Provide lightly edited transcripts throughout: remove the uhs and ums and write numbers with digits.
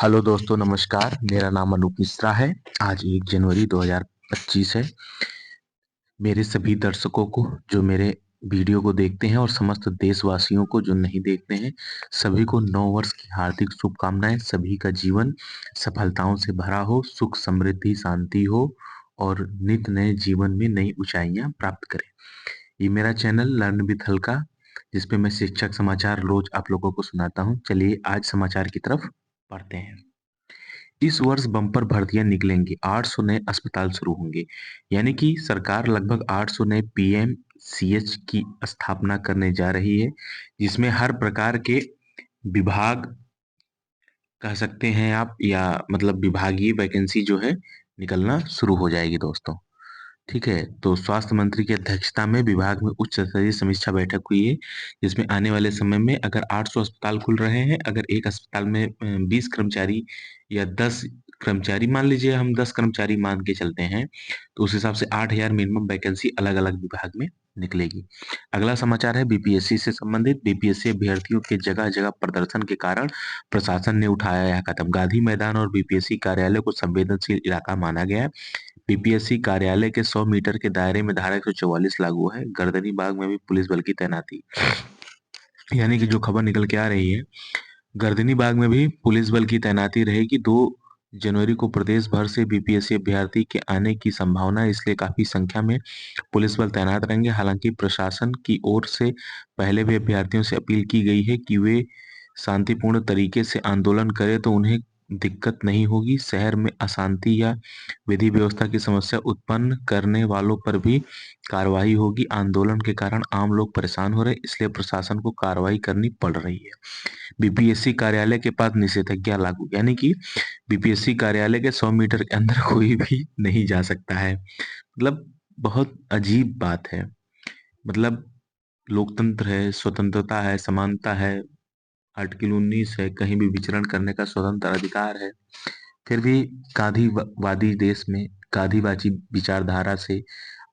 Hello दोस्तों, नमस्कार। मेरा नाम अनूप मिश्रा है। आज 1 जनवरी 2025 है। मेरे सभी दर्शकों को, जो मेरे वीडियो को देखते हैं, और समस्त देशवासियों को जो नहीं देखते हैं, सभी को नव वर्ष की हार्दिक शुभकामनाएं। सभी का जीवन सफलताओं से भरा हो, सुख समृद्धि शांति हो और नित नए जीवन में नई ऊंचाइयां प्राप्त करें। ये मेरा चैनल लर्न विद हल्का, जिसपे मैं शिक्षक समाचार रोज आप लोगों को सुनाता हूँ। चलिए आज समाचार की तरफ बढ़ते हैं। इस वर्ष बम्पर भर्तियां निकलेंगी, 800 नए अस्पताल शुरू होंगे। यानी कि सरकार लगभग 800 नए पीएमसीएच की स्थापना करने जा रही है, जिसमें हर प्रकार के विभाग कह सकते हैं आप, या मतलब विभागीय वैकेंसी जो है निकलना शुरू हो जाएगी दोस्तों। ठीक है, तो स्वास्थ्य मंत्री की अध्यक्षता में विभाग में उच्च स्तरीय समीक्षा बैठक हुई है, जिसमें आने वाले समय में अगर 800 अस्पताल खुल रहे हैं, अगर एक अस्पताल में 20 कर्मचारी या 10 कर्मचारी, मान लीजिए हम 10 कर्मचारी मान के चलते हैं, तो उस हिसाब से 8,000 मिनिमम वैकेंसी अलग अलग विभाग में निकलेगी। अगला समाचार है बीपीएससी से संबंधित। बीपीएससी अभ्यर्थियों के जगह जगह प्रदर्शन के कारण प्रशासन ने उठाया यह कदम। गांधी मैदान और बीपीएससी कार्यालय को संवेदनशील इलाका माना गया है। बीपीएससी कार्यालय के 100 मीटर के दायरे में धारा 144 लागू है। गर्दनी बाग में भी पुलिस बल की तैनाती। यानी कि जो खबर निकल के आ रही है, गर्दनी बाग में भी पुलिस बल की तैनाती रहेगी। 2 जनवरी को प्रदेश भर से बीपीएससी अभ्यर्थी के आने की संभावना है, इसलिए काफी संख्या में पुलिस बल तैनात रहेंगे। हालांकि प्रशासन की ओर से पहले भी अभ्यर्थियों से अपील की गई है कि वे शांतिपूर्ण तरीके से आंदोलन करें तो उन्हें दिक्कत नहीं होगी। शहर में अशांति या विधि व्यवस्था की समस्या उत्पन्न करने वालों पर भी कार्रवाई होगी। आंदोलन के कारण आम लोग परेशान हो रहे, इसलिए प्रशासन को कार्रवाई करनी पड़ रही है। बीपीएससी कार्यालय के पास निषेधाज्ञा लागू, यानी कि बीपीएससी कार्यालय के 100 मीटर के अंदर कोई भी नहीं जा सकता है। मतलब बहुत अजीब बात है। मतलब लोकतंत्र है, स्वतंत्रता है, समानता है, आर्टिकल 19 है, कहीं भी विचरण करने का स्वतंत्र अधिकार है। फिर भी गांधीवादी देश में गांधीवादी विचारधारा से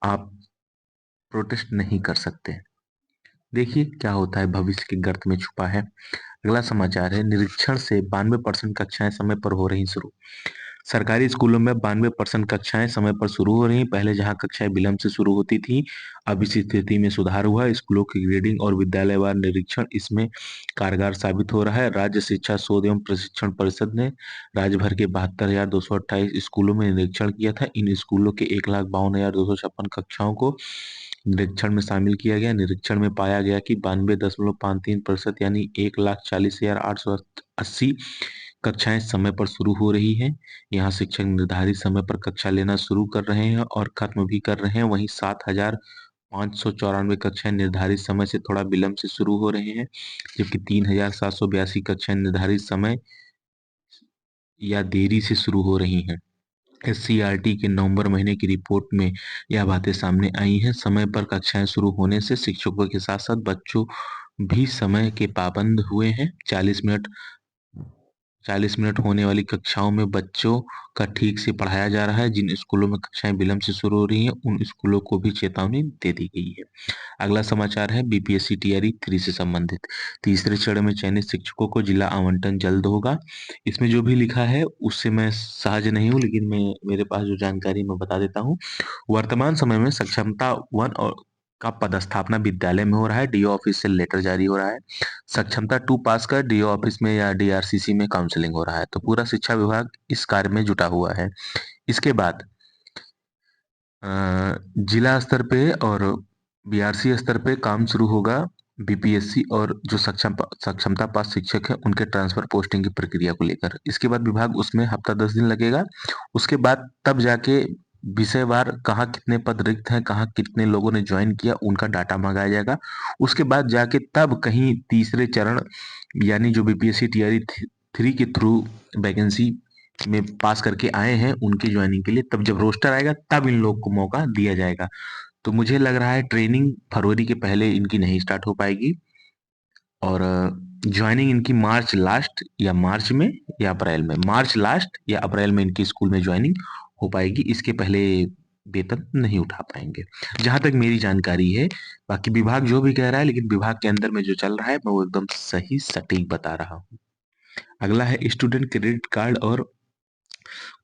आप प्रोटेस्ट नहीं कर सकते। देखिए क्या होता है, भविष्य के गर्त में छुपा है। अगला समाचार है, निरीक्षण से 92% कक्षाएं समय पर हो रही शुरू। सरकारी स्कूलों में 92% कक्षाएं समय पर शुरू हो रही हैं। पहले जहां कक्षाएं विलंब से शुरू होती थी, अब इस स्थिति में सुधार हुआ है। स्कूलों की ग्रेडिंग और विद्यालयवार निरीक्षण इसमें कारगर साबित हो रहा है। राज्य शिक्षा शोध एवं प्रशिक्षण परिषद ने राज्य भर के 72,228 स्कूलों में निरीक्षण किया था। इन स्कूलों के 1,52,256 कक्षाओं को निरीक्षण में शामिल किया गया। निरीक्षण में पाया गया कि 92.53% यानी 1,40,880 कक्षाएं समय पर शुरू हो रही हैं। यहाँ शिक्षक निर्धारित समय पर कक्षा लेना शुरू कर रहे हैं और खत्म भी कर रहे हैं। वहीं 7,594 कक्षाएं निर्धारित समय से थोड़ा विलंब से शुरू हो रहे हैं, जबकि 3,782 कक्षाएं निर्धारित समय या देरी से शुरू हो रही हैं। एससीईआरटी के नवंबर महीने की रिपोर्ट में यह बातें सामने आई हैं। समय पर कक्षाएं शुरू होने से शिक्षकों के साथ साथ बच्चों भी समय के पाबंद हुए हैं। 40 मिनट होने वाली कक्षाओं में बच्चों का ठीक से पढ़ाया जा रहा है। जिन स्कूलों में कक्षाएं विलंब से शुरू हो रही हैं, उन स्कूलों को भी चेतावनी दे दी गई है। अगला समाचार है बीपीएससी टीआरई 3 से संबंधित। तीसरे चरण में चयनित शिक्षकों को जिला आवंटन जल्द होगा। इसमें जो भी लिखा है उससे मैं सहज नहीं हूँ, लेकिन मैं मेरे पास जो जानकारी मैं बता देता हूँ। वर्तमान समय में सक्षमता 1 और का पदस्थापना विद्यालय में हो रहा है। डीओ ऑफिस से लेटर जारी हो रहा है। सक्षमता 2 पास कर डीओ ऑफिस में या डीआरसीसी में काउंसलिंग हो रहा है। तो पूरा शिक्षा विभाग इस कार्य में जुटा हुआ है। इसके बाद जिला स्तर पे और बीआरसी स्तर पे काम शुरू होगा। बीपीएससी और जो सक्षमता पास शिक्षक है, उनके ट्रांसफर पोस्टिंग की प्रक्रिया को लेकर इसके बाद विभाग उसमें हफ्ता 10 दिन लगेगा। उसके बाद तब जाके विषयवार कहाँ कितने पद रिक्त हैं, कहाँ कितने लोगों ने ज्वाइन किया, उनका डाटा मंगाया जाएगा। उसके बाद जाके तब कहीं तीसरे चरण, यानी जो बीपीएससी टीआरई 3 के थ्रू वैकेंसी में पास करके आए हैं, उनकी ज्वाइनिंग के लिए तब जब रोस्टर आएगा तब इन लोग को मौका दिया जाएगा। तो मुझे लग रहा है ट्रेनिंग फरवरी के पहले इनकी नहीं स्टार्ट हो पाएगी, और ज्वाइनिंग इनकी मार्च लास्ट या मार्च में या अप्रैल में, मार्च लास्ट या अप्रैल में इनकी स्कूल में ज्वाइनिंग हो पाएगी। इसके पहले वेतन नहीं उठा पाएंगे, जहां तक मेरी जानकारी है। बाकी विभाग जो भी कह रहा है, लेकिन विभाग के अंदर में जो चल रहा है मैं वो एकदम सही सटीक बता रहा हूँ। अगला है स्टूडेंट क्रेडिट कार्ड और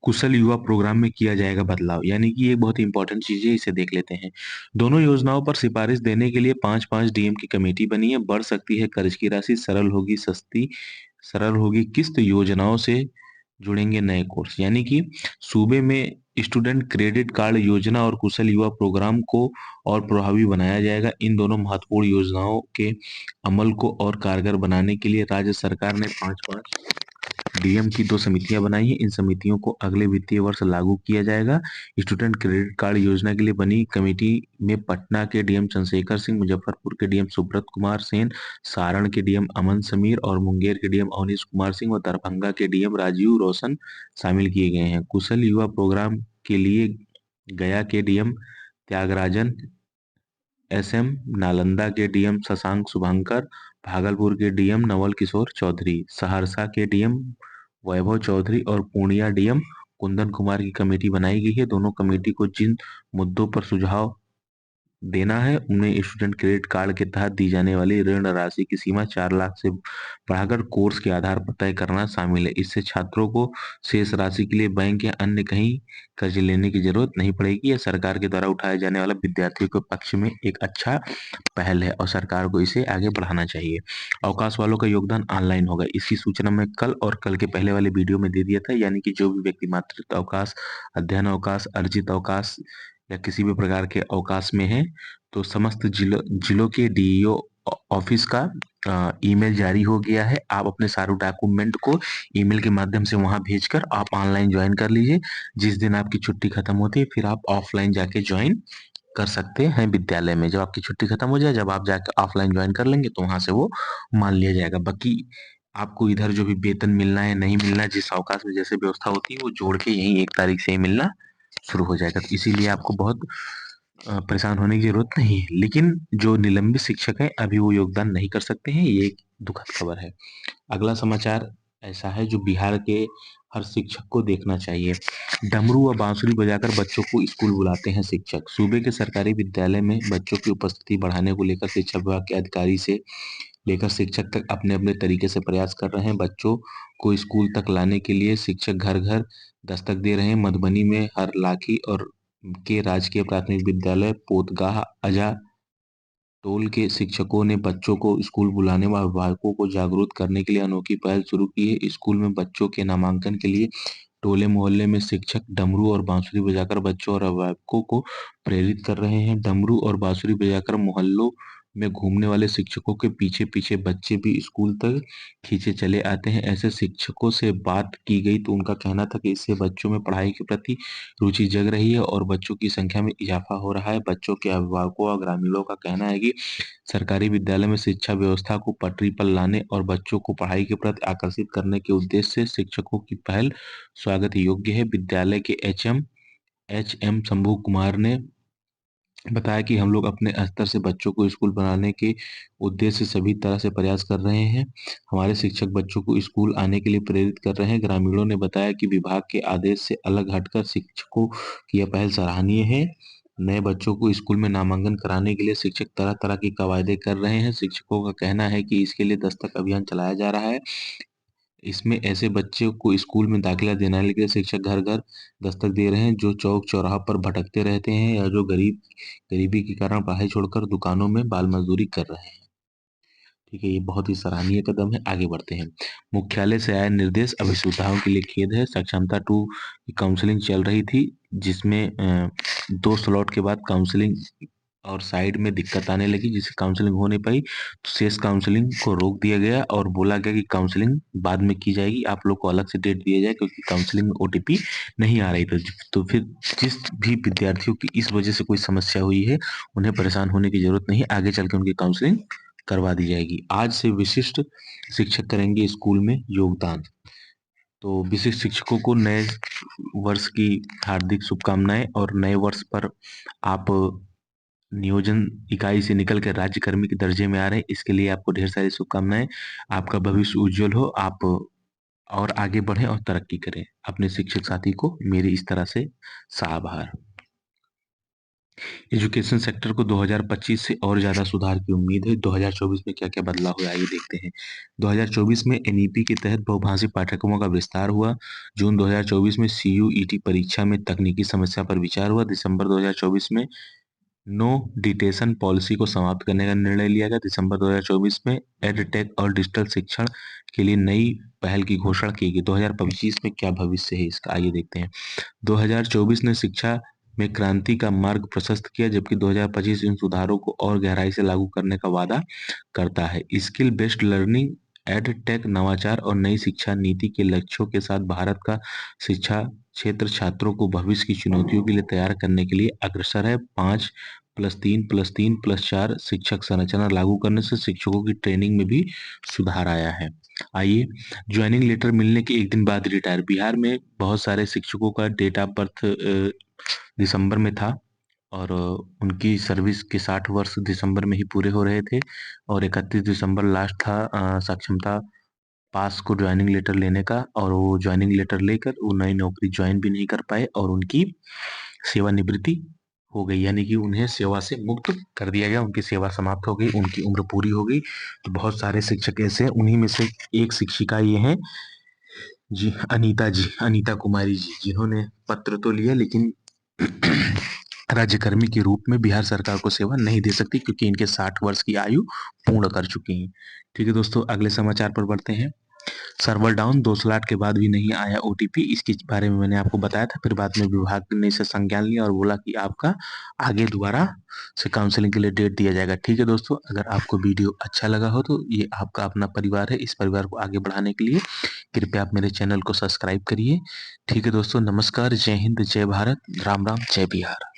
कुशल युवा प्रोग्राम में किया जाएगा बदलाव, यानी कि ये बहुत इंपॉर्टेंट चीज है, इसे देख लेते हैं। दोनों योजनाओं पर सिफारिश देने के लिए 5-5 डीएम की कमेटी बनी है। बढ़ सकती है कर्ज की राशि, सरल होगी किस्त, योजनाओं से जुड़ेंगे नए कोर्स, यानी कि सूबे में स्टूडेंट क्रेडिट कार्ड योजना और कुशल युवा प्रोग्राम को और प्रभावी बनाया जाएगा। इन दोनों महत्वपूर्ण योजनाओं के अमल को और कारगर बनाने के लिए राज्य सरकार ने 5-5 डीएम की 2 समितियां बनाई हैं। इन समितियों को अगले वित्तीय वर्ष लागू किया जाएगा। स्टूडेंट क्रेडिट कार्ड योजना के लिए बनी कमेटी में पटना के डीएम चंद्रशेखर सिंह, मुजफ्फरपुर के डीएम सुब्रत कुमार सेन, सारण के डीएम अमन समीर और मुंगेर के डीएम अवनीश कुमार सिंह और दरभंगा के डीएम राजीव रोशन शामिल किए गए हैं। कुशल युवा प्रोग्राम के लिए गया के डीएम त्यागराजन एसएम, नालंदा के डीएम शशांक शुभंकर, भागलपुर के डीएम नवल किशोर चौधरी, सहरसा के डीएम वैभव चौधरी और पूर्णिया डीएम कुंदन कुमार की कमेटी बनाई गई है। दोनों कमेटी को जिन मुद्दों पर सुझाव देना है उनमें स्टूडेंट क्रेडिट कार्ड के तहत दी जाने वाली ऋण राशि की सीमा 4 लाख से बढ़ाकर कोर्स के आधार पर तय करना शामिल है। इससे छात्रों को शेष राशि के लिए बैंक या अन्य कहीं कर्ज लेने की जरूरत नहीं पड़ेगी। यह सरकार के द्वारा उठाया जाने वाला विद्यार्थियों के पक्ष में एक अच्छा पहल है और सरकार को इसे आगे बढ़ाना चाहिए। अवकाश वालों का योगदान ऑनलाइन होगा, इसकी सूचना मैं कल और कल के पहले वाले वीडियो में दे दिया था, यानी कि जो भी व्यक्ति मातृत्व अवकाश, अध्ययन अवकाश, अर्जित अवकाश या किसी भी प्रकार के अवकाश में है, तो समस्त जिलों के डीईओ ऑफिस का ईमेल जारी हो गया है। आप अपने सारे डॉक्यूमेंट को ईमेल के माध्यम से वहां भेजकर आप ऑनलाइन ज्वाइन कर लीजिए। जिस दिन आपकी छुट्टी खत्म होती है फिर आप ऑफलाइन जाके ज्वाइन कर सकते हैं विद्यालय में। जब आपकी छुट्टी खत्म हो जाए, जब आप जाके ऑफलाइन ज्वाइन कर लेंगे तो वहां से वो मान लिया जाएगा। बाकी आपको इधर जो भी वेतन मिलना है नहीं मिलना है, जिस अवकाश में जैसे व्यवस्था होती है वो जोड़ के यही 1 तारीख से ही मिलना शुरू हो जाएगा। तो इसीलिए आपको बहुत परेशान होने की जरूरत नहीं है। लेकिन जो निलंबित शिक्षक हैं अभी वो योगदान नहीं कर सकते हैं, ये एक दुखद खबर है। अगला समाचार ऐसा है जो बिहार के हर शिक्षक को देखना चाहिए। डमरू व बांसुरी बजाकर बच्चों को स्कूल बुलाते हैं शिक्षक। सूबे के सरकारी विद्यालय में बच्चों की उपस्थिति बढ़ाने को लेकर शिक्षा विभाग के अधिकारी से लेकर शिक्षक तक अपने अपने तरीके से प्रयास कर रहे हैं। बच्चों को स्कूल तक लाने के लिए शिक्षक घर घर दस्तक दे रहे हैं। मधुबनी में हर लाठी और के राजकीय प्राथमिक विद्यालय पोतगाह अजा टोल के शिक्षकों ने बच्चों को स्कूल बुलाने व अभिभावकों को जागरूक करने के लिए अनोखी पहल शुरू की है। स्कूल में बच्चों के नामांकन के लिए टोले मोहल्ले में शिक्षक डमरू और बांसुरी बजाकर बच्चों और अभिभावकों को प्रेरित कर रहे हैं। डमरू और बांसुरी बजाकर मोहल्लों में घूमने वाले शिक्षकों के पीछे पीछे बच्चे भी स्कूल तक खींचे चले आते हैं। ऐसे शिक्षकों से बात की गई तो उनका कहना था कि इससे बच्चों में पढ़ाई के प्रति रुचि जग रही है और बच्चों की संख्या में इजाफा हो रहा है। बच्चों के अभिभावकों और ग्रामीणों का कहना है कि सरकारी विद्यालय में शिक्षा व्यवस्था को पटरी पर लाने और बच्चों को पढ़ाई के प्रति आकर्षित करने के उद्देश्य से शिक्षकों की पहल स्वागत योग्य है। विद्यालय के एच एम शंभू कुमार ने बताया कि हम लोग अपने स्तर से बच्चों को स्कूल बनाने के उद्देश्य से सभी तरह से प्रयास कर रहे हैं। हमारे शिक्षक बच्चों को स्कूल आने के लिए प्रेरित कर रहे हैं। ग्रामीणों ने बताया कि विभाग के आदेश से अलग हटकर शिक्षकों की यह पहल सराहनीय है। नए बच्चों को स्कूल में नामांकन कराने के लिए शिक्षक तरह तरह की कवायदे कर रहे हैं। शिक्षकों का कहना है कि इसके लिए दस्तक अभियान चलाया जा रहा है। इसमें ऐसे बच्चे को स्कूल में दाखिला दिलाने के लिए शिक्षक घर घर दस्तक दे रहे हैं जो चौक चौराहा पर भटकते रहते हैं या जो गरीबी के कारण पढ़ाई छोड़कर दुकानों में बाल मजदूरी कर रहे हैं। ठीक है, ये बहुत ही सराहनीय कदम है। आगे बढ़ते हैं। मुख्यालय से आया निर्देश, अभी सुविधाओं के लिए खेद है। सक्षमता 2 की काउंसलिंग चल रही थी जिसमें 2 स्लॉट के बाद काउंसलिंग और साइड में दिक्कत आने लगी जिससे काउंसलिंग हो नहीं पाई, तो शेष काउंसलिंग को रोक दिया गया और बोला गया कि काउंसलिंग बाद में की जाएगी, आप लोग को अलग से डेट दिया जाए क्योंकि काउंसलिंग में ओटीपी नहीं आ रही थी। तो फिर जिस भी विद्यार्थियों की इस वजह से कोई समस्या हुई है उन्हें परेशान होने की जरूरत नहीं, आगे चल के उनकी काउंसलिंग करवा दी जाएगी। आज से विशिष्ट शिक्षक करेंगे स्कूल में योगदान। तो विशिष्ट शिक्षकों को नए वर्ष की हार्दिक शुभकामनाएं और नए वर्ष पर आप नियोजन इकाई से निकल कर राज्यकर्मी के दर्जे में आ रहे हैं, इसके लिए आपको ढेर सारी शुभकामनाएं। आपका भविष्य उज्जवल हो, आप और आगे बढ़ें और तरक्की करें। अपने शिक्षक साथी को मेरी इस तरह से साहबार। एजुकेशन सेक्टर को 2025 से और ज़्यादा सुधार की उम्मीद है। 2024 में क्या-क्या बदलाव हुआ, आइए देखते हैं। 2024 में एनईपी के तहत बहुभाषी पाठ्यक्रमों का विस्तार हुआ। जून 2024 में सीयूईटी परीक्षा में तकनीकी समस्या पर विचार हुआ। दिसंबर 2024 में नो डिटेशन पॉलिसी को समाप्त करने का निर्णय लिया गया। दिसंबर 2024 में एडटेक और डिजिटल शिक्षण के लिए नई पहल की घोषणा की गई। 2025 में क्या भविष्य है इसका, आइए देखते हैं। 2024 ने शिक्षा में क्रांति का मार्ग प्रशस्त किया, जबकि 2025 इन सुधारों को और गहराई से लागू करने का वादा करता है। स्किल बेस्ड लर्निंग, एडटेक, नवाचार और नई शिक्षा नीति के लक्ष्यों के साथ भारत का शिक्षा क्षेत्र छात्रों को भविष्य की चुनौतियों के लिए तैयार करने के लिए अग्रसर है। 5+3+3+4 शिक्षक संरचना लागू करने से शिक्षकों की ट्रेनिंग में भी सुधार आया है। आइए, ज्वाइनिंग लेटर मिलने के एक दिन बाद रिटायर। बिहार में बहुत सारे शिक्षकों का डेट ऑफ बर्थ दिसंबर में था और उनकी सर्विस के 60 वर्ष दिसंबर में ही पूरे हो रहे थे और 31 दिसंबर लास्ट था सक्षमता पास को ज्वाइनिंग लेटर लेने का, और वो ज्वाइनिंग लेटर लेकर वो नई नौकरी ज्वाइन भी नहीं कर पाए और उनकी सेवानिवृत्ति हो गई, यानी कि उन्हें सेवा से मुक्त कर दिया गया। उनकी सेवा समाप्त हो गई, उनकी उम्र पूरी हो गई। तो बहुत सारे शिक्षक ऐसे हैं, उन्हीं में से एक शिक्षिका ये हैं जी, अनीता कुमारी जी, जिन्होंने पत्र तो लिया लेकिन राज्यकर्मी के रूप में बिहार सरकार को सेवा नहीं दे सकती, क्योंकि इनके 60 वर्ष की आयु पूर्ण कर चुकी हैं। ठीक है दोस्तों, अगले समाचार पर बढ़ते हैं। सर्वर डाउन, 2 स्लॉट के बाद भी नहीं आया ओटीपी, इसके बारे में मैंने आपको बताया था। फिर बाद में विभाग ने इसे संज्ञान लिया और बोला कि आपका आगे दोबारा से काउंसलिंग के लिए डेट दिया जाएगा। ठीक है दोस्तों, अगर आपको वीडियो अच्छा लगा हो तो ये आपका अपना परिवार है, इस परिवार को आगे बढ़ाने के लिए कृपया आप मेरे चैनल को सब्सक्राइब करिए। ठीक है दोस्तों, नमस्कार, जय हिंद, जय भारत, राम राम, जय बिहार।